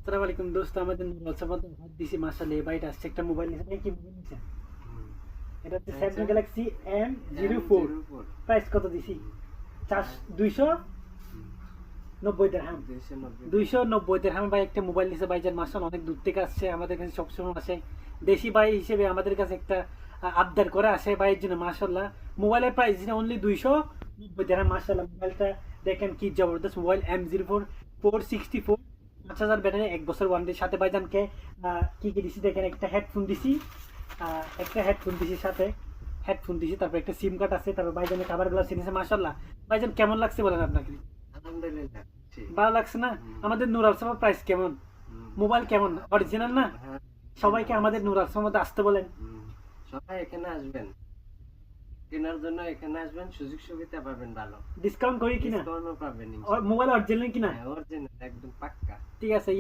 আসসালামু আলাইকুম দোস্ত, আমাদের হোয়াটসঅ্যাপ হাত দিছি মাশাআল্লাহ। এই ভাইটা আসছে একটা মোবাইল নিছে। কি মোবাইল নিছে? এটা হচ্ছে স্যামসাং গ্যালাক্সি M04। প্রাইস কত দিছি? 290 দিরহাম। 290 দিরহাম ভাই একটা মোবাইল নিছে ভাইজান। মাশাআল্লাহ অনেক দূর থেকে আসছে, আমাদের কাছে সবসময় আসে। দেশি ভাই হিসেবে আমাদের কাছে একটা আবদার করে আসে ভাইয়ের জন্য। মাশাআল্লাহ মোবাইলের প্রাইস দিছে অনলি 290 দিরহাম। মাশাআল্লাহ মোবাইলটা দেখেন কি জবরদস্ত মোবাইল। M04 464, 5000 ব্যাটারি, 1 বছর ওয়ারেন্টির সাথে ভাইজানকে কি কি দিছি দেখেন। একটা হেডফোন দিছি, সাথে হেডফোন দিছি, তারপর একটা সিম কার্ড আছে, তারপর ভাইজানের খাবার গ্লাস নিছে। মাশাআল্লাহ ভাইজান কেমন লাগছে বলেন আপনাকে? আলহামদুলিল্লাহ। ভালো লাগছে না? আমাদের নূর আল সামাদ প্রাইস কেমন? মোবাইল কেমন? অরিজিনাল না? হ্যাঁ, সবাইকে আমাদের নূর আল সামাদ আসতে বলেন। সবাই এখানে আসবেন, কেনার জন্য এখানে আসবেন, সুযোগ সুবিধা পাবেন, ভালো ডিসকাউন্ট করি কিনা? ডিসকাউন্টও পাবেন। মোবাইল অরিজিনাল কিনা? অরিজিনাল একদম পাক্কা। ঠিক আছে।